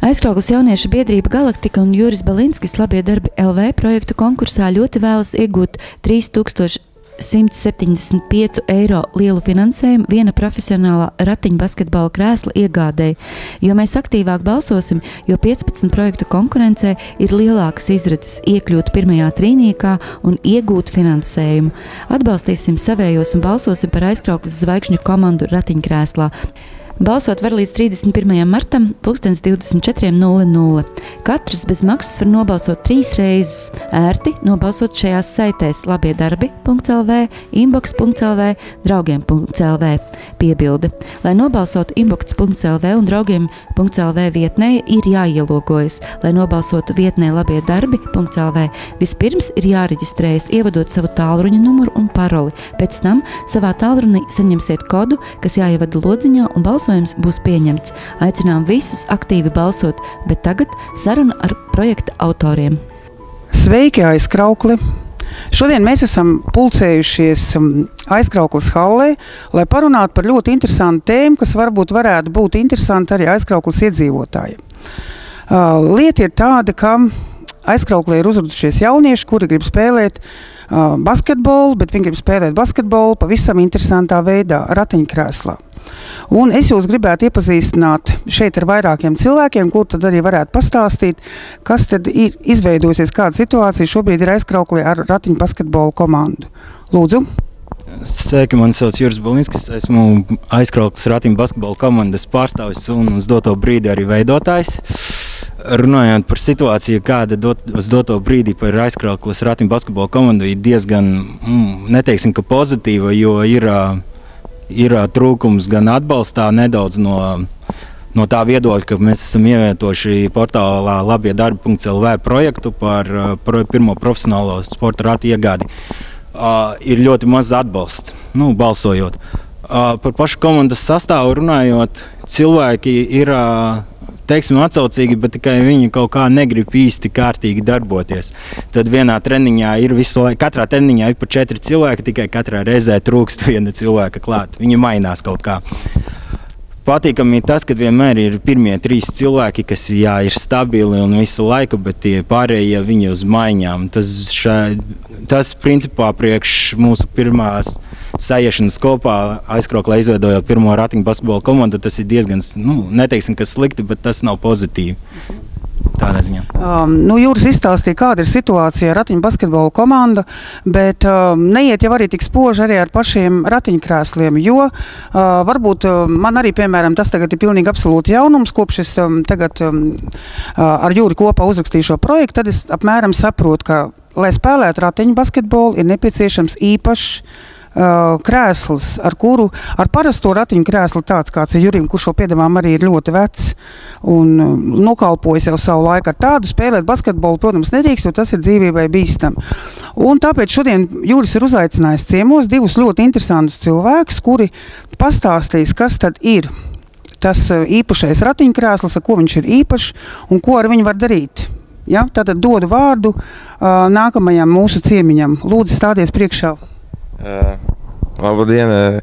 Aizkraukles jauniešu biedrība Galaktika un Juris Balinskis Labie darbi LV projektu konkursā ļoti vēlas iegūt 3175 eiro lielu finansējumu viena profesionālā ratiņbasketbola krēsla iegādēji, jo mēs aktīvāk balsosim, jo 15 projektu konkurencē ir lielākas izredzes iekļūt pirmajā trīniekā un iegūt finansējumu. Atbalstīsim savējos un balsosim par Aizkraukles zvaigžņu komandu ratiņkrēslā. Balsot var līdz 31. martam 24:00. Katrs bez maksas var nobalsot 3 reizes. Ērti nobalsot šajās saitēs labiedarbi.lv, inbox.lv, draugiem.lv. Piebilde. Lai nobalsotu inbox.lv un draugiem.lv vietnē ir jāielogojas. Lai nobalsotu vietnē labiedarbi.lv, vispirms ir jāreģistrējas, ievadot savu tālruņa numuru un paroli. Pēc tam savā tālrunī saņemsiet kodu, kas jāievada lodziņā un balsojums būs pieņemts. Aicinām visus aktīvi balsot, bet tagad saruna ar projekta autoriem. Sveiki, Aizkraukli! Šodien mēs esam pulcējušies Aizkraukles hallē, lai parunātu par ļoti interesantu tēmu, kas varētu būt interesanti arī Aizkraukles iedzīvotājiem. Lieta ir tāda, ka Aizkrauklē ir uzradušies jaunieši, kuri grib spēlēt basketbolu, bet viņi grib spēlēt basketbolu pavisam interesantā veidā, ratiņkrēslā. Un es jūs gribētu iepazīstināt šeit ar vairākiem cilvēkiem, kur tad arī varētu pastāstīt, kas tad ir izveidojusies, kāda situācija šobrīd ir Aizkrauklē ar ratiņbasketbolu komandu. Lūdzu. Sveiki, mani sauc Juris Balinskis, esmu Aizkraukles ratiņbasketbola komandas pārstāvis un uz doto brīdi arī veidotājs. Runājot par situāciju, kāda uz doto brīdi par Aizkraukles ratiņbasketbola komandu ir diezgan, neteiksim, ka pozitīva, jo ir trūkums gan atbalstā nedaudz no tā viedokļa, ka mēs esam ievietojuši portālā labiedarbi.lv projektu par pirmo profesionālo sporta ratu iegādi. Ir ļoti maz atbalsts, balsojot. Par pašu komandas sastāvu runājot, cilvēki ir, teiksim, atsaucīgi, bet tikai viņi kaut kā negrib īsti kārtīgi darboties. Tad vienā treniņā ir katrā treniņā ir pa 4 cilvēki, tikai katrā reizē trūkst viena cilvēka klāt. Viņi mainās kaut kā. Patīkami ir tas, ka vienmēr ir pirmie 3 cilvēki, kas ir stabili un visu laiku, bet tie pārējie viņi uz maiņām. Tas principā priekš mūsu pirmās sajiešanas kopā Aizkrauklē izveidojot pirmo ratiņbasketbola komandu, tas ir diezgan, neteiksim, ka slikti, bet tas nav pozitīvi. Tādā ziņā. Jūris izstāstīja, kāda ir situācija ar ratiņbasketbola komanda, bet neiet jau arī tik spoži arī ar pašiem ratiņkrēsliem, jo varbūt man arī, piemēram, tas tagad ir pilnīgi absolūti jaunums, kopš es tagad ar Jūri kopā uzrakstīju šo projektu, tad es apmēram saprotu, ka, lai spēlētu ratiņbasketbolu, ir nepieciešams īpašs krēsls, ar parasto ratiņu krēslu tāds, kāds ir Jurim, kurš šo piedāvām arī ir ļoti vecs un nokalpojas jau savu laiku ar tādu. Spēlēt basketbolu, protams, nedrīkst, jo tas ir dzīvībai bīstam. Un tāpēc šodien Juris ir uzaicinājis ciemos 2 ļoti interesantus cilvēkus, kuri pastāstīs, kas tad ir tas īpašais ratiņkrēsls, ar ko viņš ir īpašs un ko ar viņu var darīt. Ja? Tātad dodu vārdu nākamajam mūsu ciemiņam. Lūdzu, stādies priekšā. Labdien,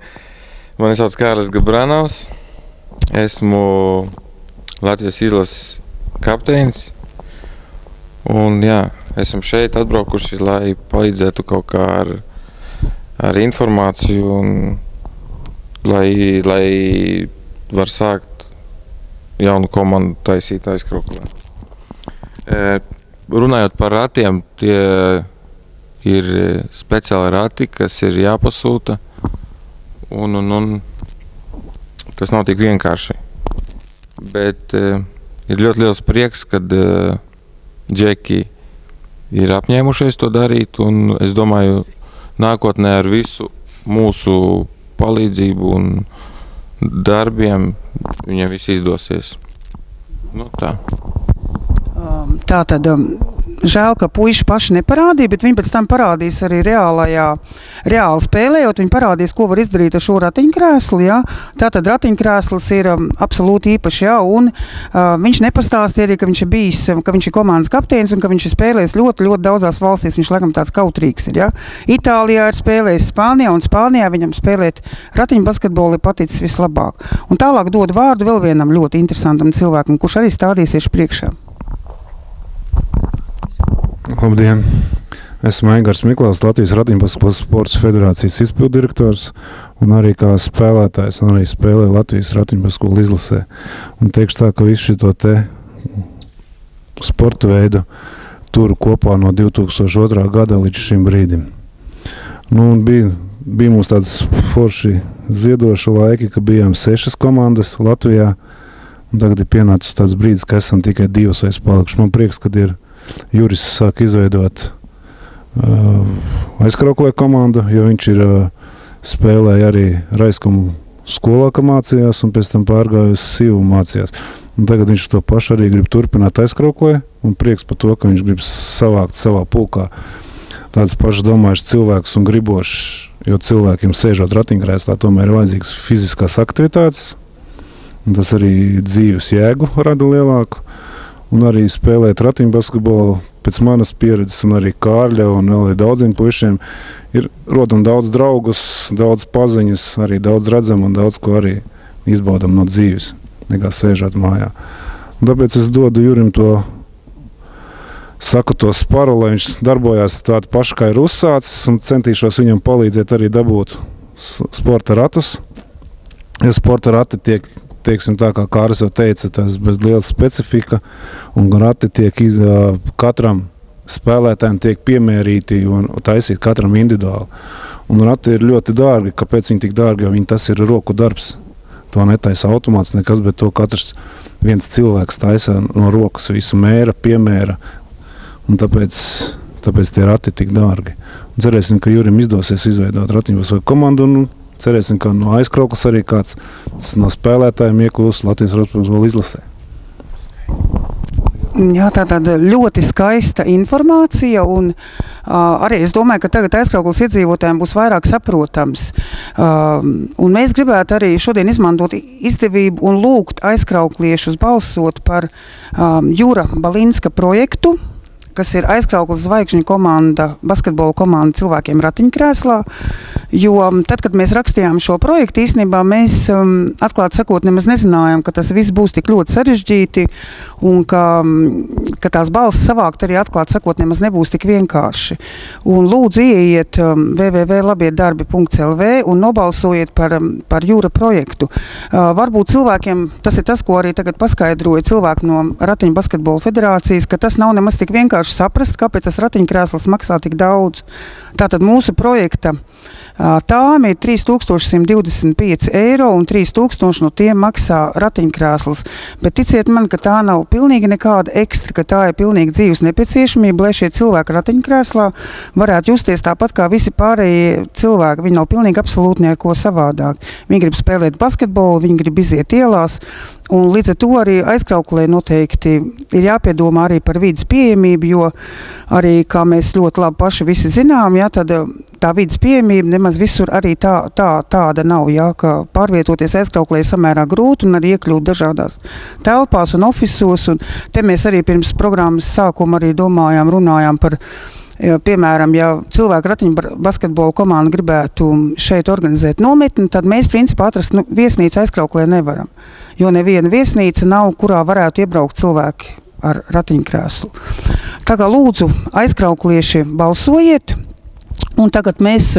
mani sauc Kārlis Gabranovs, esmu Latvijas izlases kapteinis un esam šeit atbraukuši, lai palīdzētu kaut kā ar informāciju un lai var sākt jaunu komandu taisīt Aizkrauklē. Runājot par ratiem, tie ir speciāli rati, kas ir jāpasūta, un tas nav tik vienkārši. Bet ir ļoti liels prieks, kad džeki ir apņēmušies to darīt, un es domāju, nākotnē ar visu mūsu palīdzību un darbiem viņiem viss izdosies. Tā. Tātad žēl, ka puiši paši neparādīja, bet viņi pēc tam parādīs arī reāli spēlējot. Viņi parādīs, ko var izdarīt ar šo ratiņkrēslu. Ja? Tātad ratiņkrēsls ir absolūti īpašs, ja? Un viņš nepastāstīja arī, ka viņš ir bijis, ka viņš ir komandas kapteinis un ka viņš ir spēlējis ļoti, ļoti daudzās valstīs. Viņš laikam tāds kautrīgs ir. Ja? Itālijā ir spēlējis Spānijā, un Spānijā viņam spēlēt ratiņbasketbolu ir paticis vislabāk. Un tālāk dod vārdu vēl vienam ļoti interesantam cilvēkam, kurš arī stādīsies priekšā. Labdien! Esmu Eigars Miklāls, Latvijas Ratiņbasketbola sports federācijas izpilddirektors un arī kā spēlētājs un arī spēlēju Latvijas Ratiņbasketbola izlasē. Un teikšu tā, ka visu šito te sporta veidu turu kopā no 2002. gada līdz šim brīdim. Nu, un bija mums tāds forši ziedoša laiki, ka bijām 6 komandas Latvijā, un tagad ir pienācis tāds brīdis, ka esam tikai 2 vairs palikuši. Man prieks, kad ir Juris sāk izveidot aizkrauklē komandu, jo viņš ir spēlēja arī Raiskumu skolā, ka mācījās, un pēc tam pārgāja uz Sivu mācījās. Un tagad viņš to pašu arī grib turpināt aizkrauklē, un prieks par to, ka viņš grib savākt savā pulkā tāds pašs domājušs cilvēks un gribošs, jo cilvēkiem sēžot ratiņkrēslā tomēr ir vajadzīgas fiziskās aktivitātes, un tas arī dzīves jēgu rada lielāku. Un arī spēlēt ratiņbasketbolu pēc manas pieredzes un arī Kārļa un vēl daudziem puišiem ir rodam daudz draugus, daudz paziņas, arī daudz redzam un daudz ko arī izbaudam no dzīves, nekā sēžot mājā. Un tāpēc es dodu Jurim saku to sparu, lai viņš darbojās tādu pašu, kā ir uzsācis, un centīšos viņam palīdzēt arī dabūt sporta ratus. Jo sporta rati tiek, teiksim tā, kā Kāris jau teica, tas bez liela specifika, un rati tiek katram spēlētājiem tiek piemērīti un taisīt katram individuāli. Un rati ir ļoti dārgi. Kāpēc viņi tik dārgi? Jo tas ir roku darbs. To netaisa automāts nekas, bet to katrs viens cilvēks taisa no rokas, visu mēra, piemēra, un tāpēc tie rati tik dārgi. Un cerēsim, ka Jurim izdosies izveidot ratiņbasketbola komandu, un cerēsim, ka no aizkrauklas arī kāds no spēlētājiem ieklūst Latvijas Ratiņbasketbola izlasē. Jā, tāda ļoti skaista informācija, un arī es domāju, ka tagad aizkrauklas iedzīvotājiem būs vairāk saprotams. Un mēs gribētu arī šodien izmantot izdevību un lūgt aizkraukliešus balsot par Jura Balinska projektu, kas ir aizkrauklas zvaigžņu komanda, basketbola komanda cilvēkiem ratiņkrēslā, jo tad, kad mēs rakstījām šo projektu, īstenībā mēs atklāti sakot nemaz nezinājām, ka tas viss būs tik ļoti sarežģīti un ka tās balsis savākt arī atklāti sakot nemaz nebūs tik vienkārši. Un lūdzu ieiet www.labietdarbi.lv un nobalsojiet par Jūra projektu. Varbūt cilvēkiem, tas ir tas, ko arī tagad paskaidroja cilvēki no Ratiņu basketbola federācijas, ka tas nav nemaz tik vienkārši saprast, kāpēc tas ratiņkrēsls maksā tik daudz. Tātad mūsu projekta tām ir 3125 eiro un 3000 no tiem maksā ratiņkrēsls. Bet ticiet man, ka tā nav pilnīgi nekāda ekstra, ka tā ir pilnīgi dzīves nepieciešamība, lai šie cilvēki ratiņkrēslā varētu justies tāpat kā visi pārējie cilvēki. Viņi nav pilnīgi absolūti neko savādāk. Viņi grib spēlēt basketbolu, viņi grib iziet ielās. Un līdz ar to arī aizkrauklē noteikti ir jāpiedomā arī par vides pieejamību, jo arī, kā mēs ļoti labi paši visi zinām, ja, tad tā vides pieejamība nemaz visur arī tāda nav, ja, ka pārvietoties aizkrauklē samērā grūti un arī iekļūt dažādās telpās un ofisos. Un te mēs arī pirms programmas sākuma arī domājām, runājām par, piemēram, ja cilvēku ratiņu basketbola komanda gribētu šeit organizēt nometni, tad mēs principā atrast viesnīcu aizkrauklē nevaram. Jo neviena viesnīca nav, kurā varētu iebraukt cilvēki ar ratiņkrēslu. Tā kā lūdzu aizkrauklieši balsojiet, un tagad mēs